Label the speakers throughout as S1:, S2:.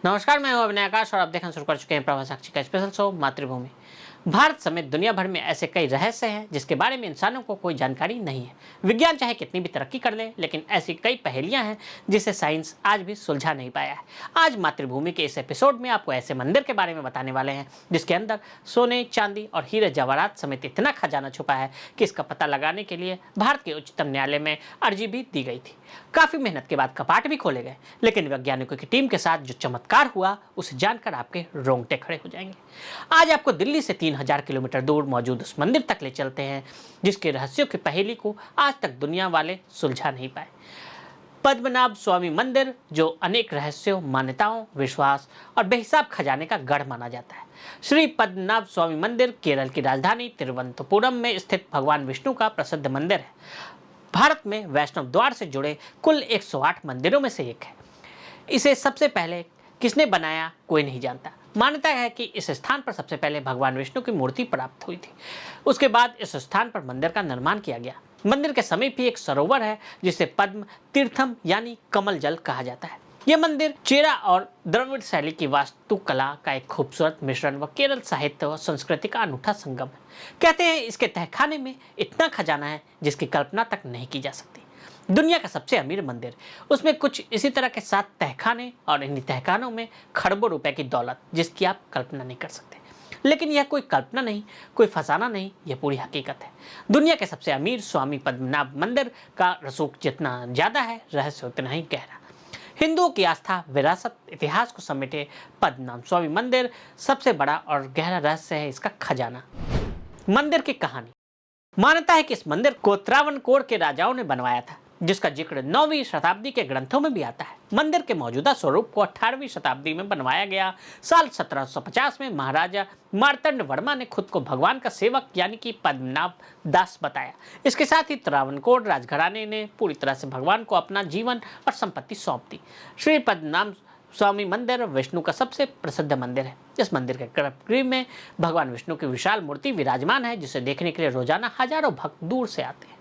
S1: नमस्कार, मैं हूं अभिनय आकाश और आप देखना शुरू कर चुके हैं प्रभा साक्षी का स्पेशल शो मातृभूमि। भारत समेत दुनिया भर में ऐसे कई रहस्य हैं जिसके बारे में इंसानों को कोई जानकारी नहीं है। विज्ञान चाहे कितनी भी तरक्की कर ले, लेकिन ऐसी कई पहेलियां हैं जिसे साइंस आज भी सुलझा नहीं पाया है। आज मातृभूमि के इस एपिसोड में आपको ऐसे मंदिर के बारे में बताने वाले हैं जिसके अंदर सोने, चांदी और हीरे जवाहरात समेत इतना खजाना छुपा है कि इसका पता लगाने के लिए भारत के उच्चतम न्यायालय में अर्जी भी दी गई थी। काफी मेहनत के बाद कपाट भी खोले गए, लेकिन वैज्ञानिकों की टीम के साथ जो चमत्कार हुआ उसे जानकर आपके रोंगटे खड़े हो जाएंगे। आज आपको दिल्ली से 3000 किलोमीटर दूर मौजूद उस मंदिर तक ले चलते हैं जिसके रहस्यों की पहेली को आज तक दुनिया वाले सुलझा नहीं पाए। पद्मनाभ स्वामी मंदिर, जो अनेक रहस्यों, मान्यताओं, विश्वास और बेहिसाब खजाने का गढ़ माना जाता है। श्री पद्मनाभ स्वामी मंदिर केरल की राजधानी तिरुवनंतपुरम में स्थित भगवान विष्णु का प्रसिद्ध मंदिर है। भारत में वैष्णव द्वार से जुड़े कुल 108 मंदिरों में से एक है। इसे सबसे पहले किसने बनाया कोई नहीं जानता। मान्यता है कि इस स्थान पर सबसे पहले भगवान विष्णु की मूर्ति प्राप्त हुई थी। उसके बाद इस स्थान पर मंदिर का निर्माण किया गया। मंदिर के समीप ही एक सरोवर है जिसे पद्म तीर्थम यानी कमल जल कहा जाता है। यह मंदिर चेरा और द्रविड़ शैली की वास्तुकला का एक खूबसूरत मिश्रण व केरल साहित्य व संस्कृति का अनूठा संगम है। कहते हैं इसके तहखाने में इतना खजाना है जिसकी कल्पना तक नहीं की जा सकती। दुनिया का सबसे अमीर मंदिर, उसमें कुछ इसी तरह के 7 तहखाने और इन्हीं तहखानों में खरबों रुपए की दौलत जिसकी आप कल्पना नहीं कर सकते। लेकिन यह कोई कल्पना नहीं, कोई फसाना नहीं, यह पूरी हकीकत है। दुनिया के सबसे अमीर स्वामी पद्मनाभ मंदिर का रसूख जितना ज्यादा है, रहस्य उतना ही गहरा। हिंदुओं की आस्था, विरासत, इतिहास को समेटे पद्मनाभ स्वामी मंदिर सबसे बड़ा और गहरा रहस्य है इसका खजाना। मंदिर की कहानी। मान्यता है कि इस मंदिर को त्रावणकोर के राजाओं ने बनवाया था, जिसका जिक्र 9वीं शताब्दी के ग्रंथों में भी आता है। मंदिर के मौजूदा स्वरूप को 18वीं शताब्दी में बनवाया गया। साल 1750 में महाराजा मार्तंड वर्मा ने खुद को भगवान का सेवक यानी कि पद्मनाभ दास बताया। इसके साथ ही त्रावणकोर राजघराने ने पूरी तरह से भगवान को अपना जीवन और संपत्ति सौंप दी। श्री पद्मनाभ स्वामी मंदिर विष्णु का सबसे प्रसिद्ध मंदिर है। इस मंदिर के गर्भगृह में भगवान विष्णु की विशाल मूर्ति विराजमान है, जिसे देखने के लिए रोजाना हजारों भक्त दूर से आते हैं।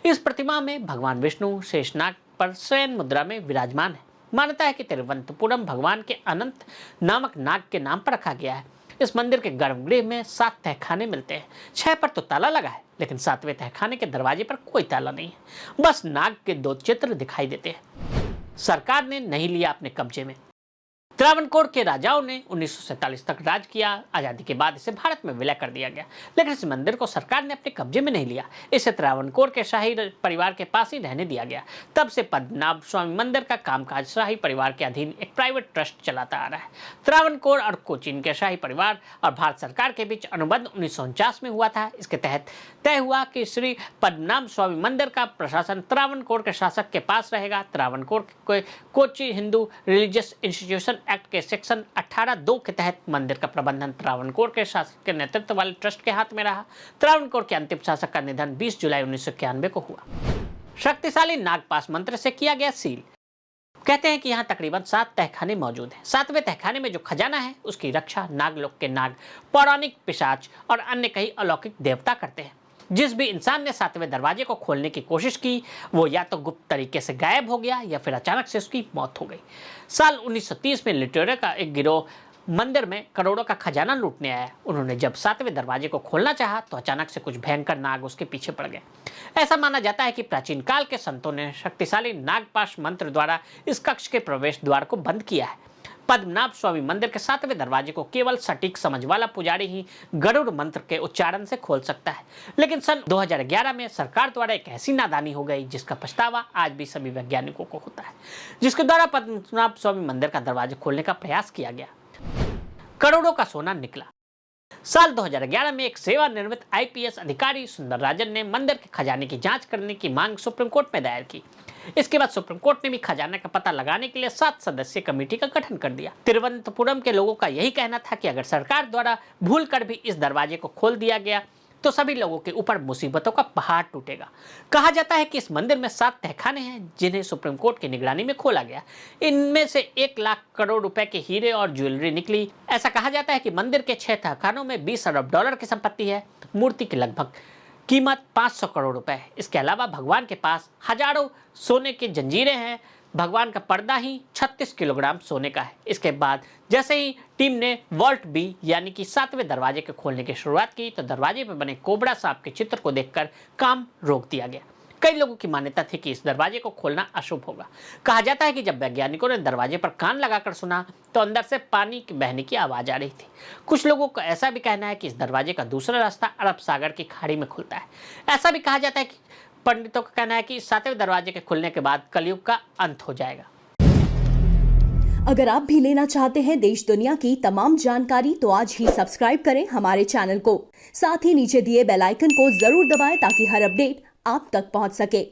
S1: इस प्रतिमा में भगवान विष्णु शेषनाग पर शयन मुद्रा में विराजमान है। मान्यता है कि तिरुवनंतपुरम भगवान के अनंत नामक नाग के नाम पर रखा गया है। इस मंदिर के गर्भगृह में 7 तहखाने मिलते हैं। 6 पर तो ताला लगा है, लेकिन 7वें तहखाने के दरवाजे पर कोई ताला नहीं है, बस नाग के 2 चित्र दिखाई देते हैं। सरकार ने नहीं लिया अपने कब्जे में। त्रावणकोर के राजाओं ने 1947 तक राज किया। आजादी के बाद इसे भारत में विलय कर दिया गया, लेकिन इस मंदिर को सरकार ने अपने कब्जे में नहीं लिया। इसे त्रावणकोर के शाही परिवार के पास ही रहने दिया गया। तब से पद्मनाभ स्वामी मंदिर का कामकाज शाही परिवार के अधीन एक प्राइवेट ट्रस्ट चलाता आ रहा है। त्रावणकोर और कोचीन के शाही परिवार और भारत सरकार के बीच अनुबंध 1949 में हुआ था। इसके तहत तय हुआ कि श्री पद्मनाभ स्वामी मंदिर का प्रशासन त्रावणकोर के शासक के पास रहेगा। त्रावणकोर के Kochi Hindu religious institution act के सेक्शन 18(2) के तहत मंदिर का प्रबंधन त्रावणकोर के शासक के नेतृत्व वाले ट्रस्ट के हाथ में रहा। त्रावणकोर के अंतिम शासक का निधन 20 जुलाई 1991 को हुआ। शक्तिशाली नागपाश मंत्र से किया गया सील। कहते हैं कि यहाँ तकरीबन 7 तहखाने मौजूद हैं। 7वें तहखाने में जो खजाना है उसकी रक्षा नागलोक के नाग, पौराणिक पिशाच और अन्य कई अलौकिक देवता करते हैं। जिस भी इंसान ने 7वें दरवाजे को खोलने की कोशिश की, वो या तो गुप्त तरीके से गायब हो गया या फिर अचानक से उसकी मौत हो गई। साल 1930 में लुटेरों का एक गिरोह मंदिर में करोड़ों का खजाना लूटने आया। उन्होंने जब 7वें दरवाजे को खोलना चाहा तो अचानक से कुछ भयंकर नाग उसके पीछे पड़ गए। ऐसा माना जाता है कि प्राचीन काल के संतों ने शक्तिशाली नागपाश मंत्र द्वारा इस कक्ष के प्रवेश द्वार को बंद किया है। पद्मनाभ स्वामी मंदिर के 7वें दरवाजे को केवल सटीक समझ वाला पुजारी ही गरुड़ मंत्र के उच्चारण से खोल सकता है। लेकिन सन 2011 में सरकार द्वारा एक ऐसी नादानी हो गई जिसका पछतावा आज भी सभी वैज्ञानिकों को होता है, जिसके द्वारा पद्मनाभ स्वामी मंदिर का दरवाजा खोलने का प्रयास किया गया। करोड़ों का सोना निकला। साल 2011 में एक सेवानिवृत्त आईपीएस अधिकारी सुंदर राजन ने मंदिर के खजाने की जांच करने की मांग सुप्रीम कोर्ट में दायर की। इसके बाद सुप्रीम कोर्ट ने भी खजाने का पता लगाने के लिए 7 सदस्यीय कमेटी का गठन कर दिया। तिरुवनंतपुरम के लोगों का यही कहना था कि अगर सरकार द्वारा भूलकर भी इस दरवाजे को खोल दिया गया तो सभी लोगों के ऊपर मुसीबतों का पहाड़ टूटेगा। कहा जाता है कि इस मंदिर में 7 तहखाने हैं जिन्हें सुप्रीम कोर्ट की निगरानी में खोला गया। इनमें से 1 लाख करोड़ रुपए के हीरे और ज्वेलरी निकली। ऐसा कहा जाता है कि मंदिर के 6 तहखानों में 20 अरब डॉलर की संपत्ति है। मूर्ति की लगभग कीमत 500 करोड़ रुपए है। इसके अलावा भगवान के पास हजारों सोने की जंजीरें हैं, भगवान का पर्दा ही 36 किलोग्राम सोने का है। इसके बाद जैसे ही टीम ने वॉल्ट बी यानी कि 7वें दरवाजे को खोलने की शुरुआत की तो दरवाजे पर बने कोबरा सांप के चित्र को देखकर काम रोक दिया गया। कई लोगों की मान्यता थी कि इस दरवाजे को खोलना अशुभ होगा। कहा जाता है कि जब वैज्ञानिकों ने दरवाजे पर कान लगाकर सुना तो अंदर से पानी की बहने की आवाज आ रही थी। कुछ लोगों का ऐसा भी कहना है कि इस दरवाजे का दूसरा रास्ता अरब सागर की खाड़ी में खुलता है। ऐसा भी कहा जाता है कि पंडितों का कहना है कि 7वें दरवाजे के खुलने के बाद कलयुग का अंत हो जाएगा।
S2: अगर आप भी लेना चाहते हैं देश दुनिया की तमाम जानकारी तो आज ही सब्सक्राइब करें हमारे चैनल को। साथ ही नीचे दिए बेल आइकन को जरूर दबाएं ताकि हर अपडेट आप तक पहुंच सके।